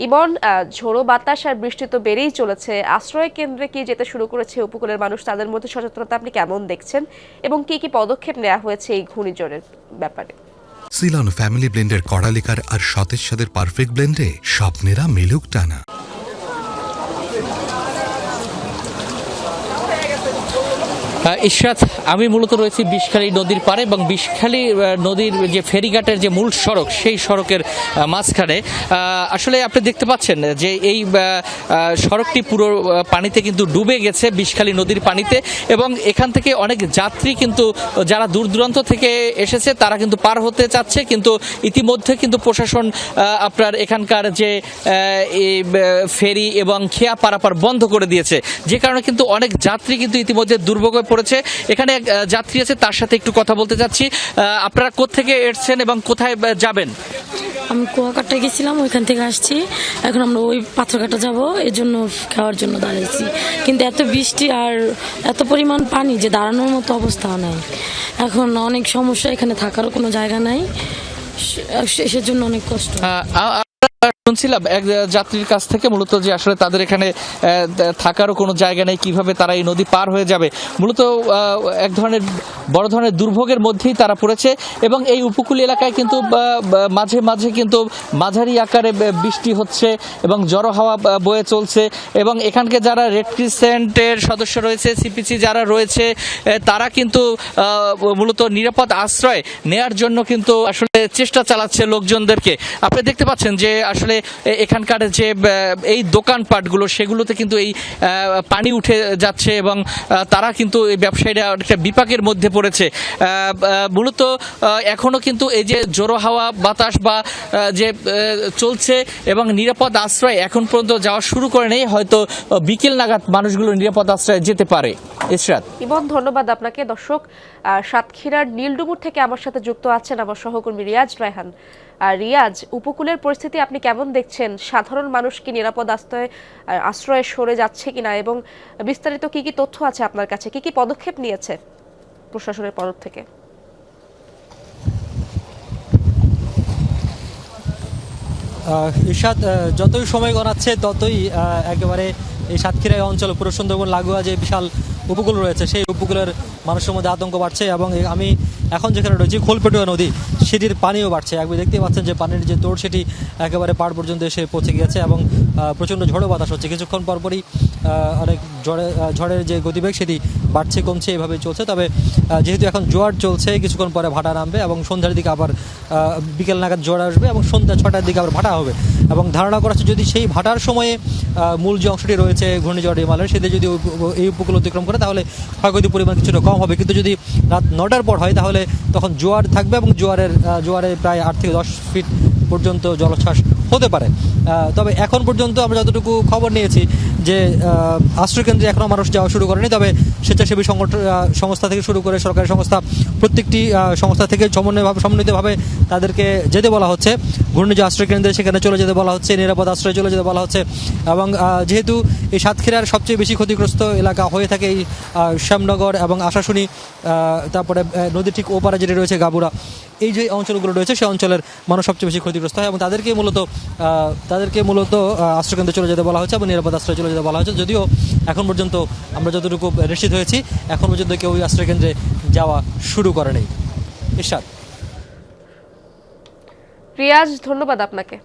ইমন, ঝোড়ো বাতাস আর বৃষ্টি তো বেড়েই চলেছে। আশ্রয় কেন্দ্রে কি যেতে শুরু করেছে উপকূলের মানুষ, তাদের মধ্যে সচেতনতা আপনি কেমন দেখছেন এবং কি কি পদক্ষেপ নেওয়া হয়েছে এই ঘূর্ণিঝড়ের ব্যাপারে? সিলন ফ্যামিলি ব্লেন্ডের কড়ালিকার আর সতেজ স্বাদের পারফেক্ট ব্লেন্ডে স্বপ্নেরা মেলুক টানা। ইশরাত, আমি মূলত রয়েছি বিষখালী নদীর পাড়ে এবং বিষখালী নদীর যে ফেরিঘাটের যে মূল সড়ক সেই সড়কের মাঝখানে আসলে আপনি দেখতে পাচ্ছেন যে এই সড়কটি পুরো পানিতে কিন্তু ডুবে গেছে, বিষখালী নদীর পানিতে। এবং এখান থেকে অনেক যাত্রী কিন্তু যারা দূর দূরান্ত থেকে এসেছে তারা কিন্তু পার হতে চাচ্ছে, কিন্তু ইতিমধ্যে কিন্তু প্রশাসন আপনার এখানকার যে ফেরি এবং খেয়া পারাপার বন্ধ করে দিয়েছে, যে কারণে কিন্তু অনেক যাত্রী কিন্তু ইতিমধ্যে দুর্ভোগে পড়েছে। এখানে এক যাত্রী আছে, তার সাথে একটু কথা বলতে যাচ্ছি। আপনারা কোত্থেকে এসেছেন এবং কোথায় যাবেন? আমি কুয়াকাটায় গেছিলাম, ওইখান থেকে আসছি। এখন আমরা ওই পাথরঘাটা যাব, এর জন্য খাওয়ার জন্য দাঁড়িয়েছি। কিন্তু এত বৃষ্টি আর এত পরিমাণ পানি যে দাঁড়ানোর মতো অবস্থাও নাই। এখন অনেক সমস্যা, এখানে থাকারও কোনো জায়গা নাই, সেজন্য অনেক কষ্ট। শুনছিলাম এক যাত্রীর কাছ থেকে মূলত যে আসলে তাদের এখানে থাকারও কোনো জায়গা নেই, কিভাবে তারা এই নদী পার হয়ে যাবে। মূলত এক ধরনের বড় ধরনের দুর্ভোগের মধ্যেই তারা পড়েছে। এবং এই উপকূল এলাকায় কিন্তু মাঝে মাঝে কিন্তু মাঝারি আকারে বৃষ্টি হচ্ছে এবং ঝড়ো হাওয়া বয়ে চলছে। এবং এখানকে যারা রেড ক্রিসেন্টের সদস্য রয়েছে, সিপিসি যারা রয়েছে, তারা কিন্তু মূলত নিরাপদ আশ্রয় নেয়ার জন্য কিন্তু আসলে চেষ্টা চালাচ্ছে লোকজনদেরকে। আপনি দেখতে পাচ্ছেন যে আসলে এখানকার যে এই দোকানপাটগুলো সেগুলোতে কিন্তু এই পানি উঠে যাচ্ছে এবং তারা কিন্তু এই ব্যবসায়ীরা একটা বিপাকের মধ্যে পড়েছে। মূলত এখনো কিন্তু এই যে জোড়ো হাওয়া বাতাস বা যে চলছে এবং নিরাপদ আশ্রয় এখন পর্যন্ত যাওয়া শুরু করে নেই, হয়তো বিকেল নাগাদ মানুষগুলো নিরাপদ আশ্রয়ে যেতে পারে। ইশরাত, ইমন, ধন্যবাদ আপনাকে। দর্শক, সাতক্ষীরার নীলডুমুর থেকে আমার সাথে যুক্ত আছেন আমার সহকর্মী রিয়াজ রায়হান। রিয়াজ, উপকূলের পরিস্থিতি আপনি কেমন দেখছেন? সাধারণ মানুষ কি নিরাপদ আশ্রয়ে সরে যাচ্ছে কিনা এবং বিস্তারিত কি কি তথ্য আছে আপনার কাছে? কি কি পদক্ষেপ নিয়েছে প্রশাসনের তরফ থেকে? ইরশাদ, যতই সময় গড়াচ্ছে ততই একেবারে এই সাতক্ষীরা অঞ্চল, পুরো সুন্দরবন লাগোয়া যে বিশাল উপকূল রয়েছে সেই উপকূলের মানুষের মধ্যে আতঙ্ক বাড়ছে। এবং আমি এখন যেখানে রয়েছি খোলপেটুয়া নদী, সেটির পানিও বাড়ছে। আপনি দেখতে পাচ্ছেন যে পানির যে তোড় সেটি একেবারে পাড় পর্যন্ত এসে পৌঁছে গিয়েছে এবং প্রচণ্ড ঝড়ো বাতাস হচ্ছে। কিছুক্ষণ পরপরই অনেক ঝড়ের যে গতিবেগ সেটি বাড়ছে কমছে, এভাবে চলছে। তবে যেহেতু এখন জোয়ার চলছে, কিছুক্ষণ পরে ভাটা নামবে এবং সন্ধ্যার দিকে আবার বিকেল নাগাদ জোয়ার আসবে এবং সন্ধ্যা 6টার দিকে আবার ভাটা হবে। এবং ধারণা করা হচ্ছে যদি সেই ভাটার সময়ে মূল যে অংশটি রয়েছে ঘূর্ণিঝড় রেমালের, সেটি যদি এই উপকূল অতিক্রম করে তাহলে ক্ষয়ক্ষতির পরিমাণ কিছুটা কম হবে। কিন্তু যদি রাত 9টার পর হয় তাহলে তখন জোয়ার থাকবে এবং জোয়ারে প্রায় 8 থেকে 10 ফিট পর্যন্ত জলোচ্ছ্বাস হতে পারে। তবে এখন পর্যন্ত আমরা যতটুকু খবর নিয়েছি যে আশ্রয়কেন্দ্রে এখনও মানুষ যাওয়া শুরু করেনি। তবে স্বেচ্ছাসেবী সংস্থা থেকে শুরু করে সরকারি সংস্থা, প্রত্যেকটি সংস্থা থেকে সমন্বিতভাবে তাদেরকে যেতে বলা হচ্ছে। ঘূর্ণিঝড় আশ্রয়কেন্দ্রে সেখানে চলে যেতে বলা হচ্ছে, নিরাপদ আশ্রয়ে চলে যেতে বলা হচ্ছে। এবং যেহেতু এই সাতক্ষীরার সবচেয়ে বেশি ক্ষতিগ্রস্ত এলাকা হয়ে থাকে এই শ্যামনগর এবং আশাশুনি, তারপরে নদীর ঠিক ওপারে যেটি রয়েছে গাবুরা, এই যে অঞ্চলগুলো রয়েছে সেই অঞ্চলের মানুষ সবচেয়ে বেশি ক্ষতিগ্রস্ত হয় এবং তাদেরকে মূলত আশ্রয়কেন্দ্রে চলে যেতে বলা হচ্ছে এবং নিরাপদ আশ্রয়ে চলে যেতে বলা হচ্ছে। যদিও এখন পর্যন্ত আমরা যতটুকু নিশ্চিত হয়েছি এখন পর্যন্ত কেউ ওই আশ্রয়কেন্দ্রে যাওয়া শুরু করে নেই। ইরশাদ, রিয়াজ, ধন্যবাদ আপনাকে।